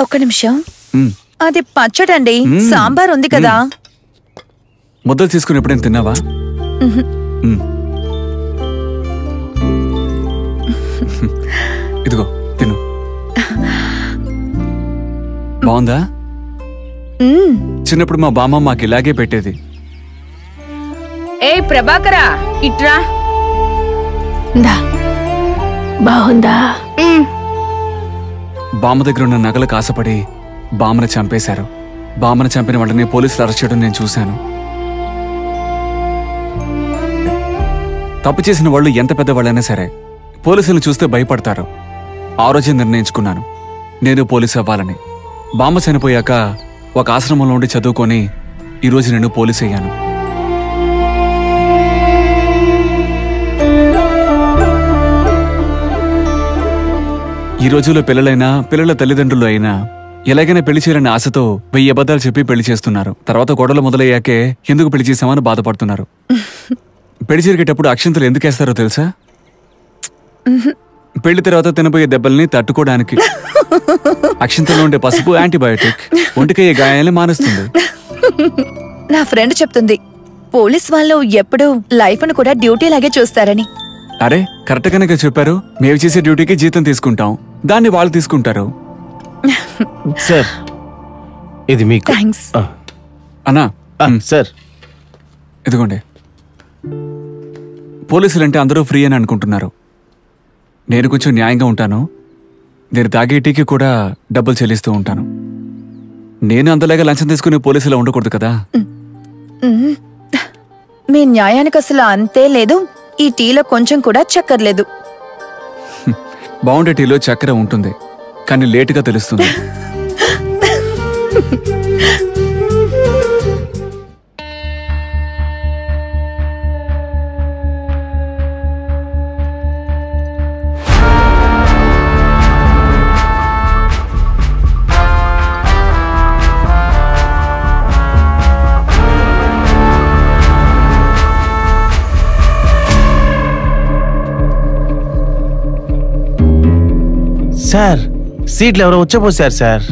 ఒక్క నిమిషం. అది పచ్చడండి, సాంబార్ ఉంది కదా. ముద్దలు తీసుకుని ఎప్పుడైనా తిన్నావా? ఇదిగో తిను. బాగుందా? చిన్నప్పుడు మా బామ్మ మాకు ఇలాగే పెట్టేది. ఏ ప్రభాకరా, ఇట్రా. బాగుందా? బామ్మ దగ్గర ఉన్న నగలకు ఆశపడి బామ్మను చంపేశారు. బామ్మను చంపిన వాళ్ళని పోలీసులు అరెస్ట్ చేయడం నేను చూశాను. తప్పు చేసిన వాళ్ళు ఎంత పెద్దవాళ్ళైనా సరే పోలీసులను చూస్తే భయపడతారు. ఆ రోజే నిర్ణయించుకున్నాను నేను పోలీసు అవ్వాలని. బామ్మ చనిపోయాక ఒక ఆశ్రమంలో ఉండి చదువుకొని ఈరోజు నేను పోలీసు అయ్యాను. ఈ రోజుల్లో పిల్లలైనా పిల్లల తల్లిదండ్రులు అయినా ఎలాగైనా పెళ్లి చేయాలని ఆశతో 1000 అబద్ధాలు చెప్పి పెళ్లి చేస్తున్నారు. తర్వాత గొడవలు మొదలయ్యాకే ఎందుకు పెళ్లి చేశామని బాధపడుతున్నారు. పెళ్లి జరిగేటప్పుడు అక్షంతలు ఎందుకు వేస్తారో తెలుసా? పెళ్లి తర్వాత తినబోయే దెబ్బల్ని తట్టుకోవడానికి. అక్షంతలో ఉండే పసుపు యాంటీబయోటిక్, ఒంటికయ్యే గాయాలని మానేస్తుంది. నా ఫ్రెండ్ చెప్తుంది పోలీస్ వాళ్ళు ఎప్పుడూ లైఫ్ ను కూడా డ్యూటీ లాగే చూస్తారని. అరే కరెక్ట్ గానే చెప్పారు. మేము చేసే డ్యూటీకి జీతం తీసుకుంటాం, దాన్ని వాళ్ళు తీసుకుంటారు. సార్ ఇది మీకు. థాంక్స్. అన్నా సార్ ఇదిగోండి. పోలీసులంటే అందరూ ఫ్రీ అని అనుకుంటున్నారు. నేను కొంచెం న్యాయంగా ఉంటాను. నేను తాగే టీకి కూడా డబ్బులు చెల్లిస్తూ ఉంటాను. నేను అంతలాగా లంచం తీసుకుని పోలీసులా ఉండకూడదు కదా. మీ న్యాయానికి అసలు అంతే లేదు. ఈ టీలో కొంచెం కూడా చక్కెర లేదు. బాగుండే టీలో చక్కెర ఉంటుంది, కానీ లేటుగా తెలుస్తుంది. సార్ సీట్లు ఎవరో వచ్చపోసారు సార్.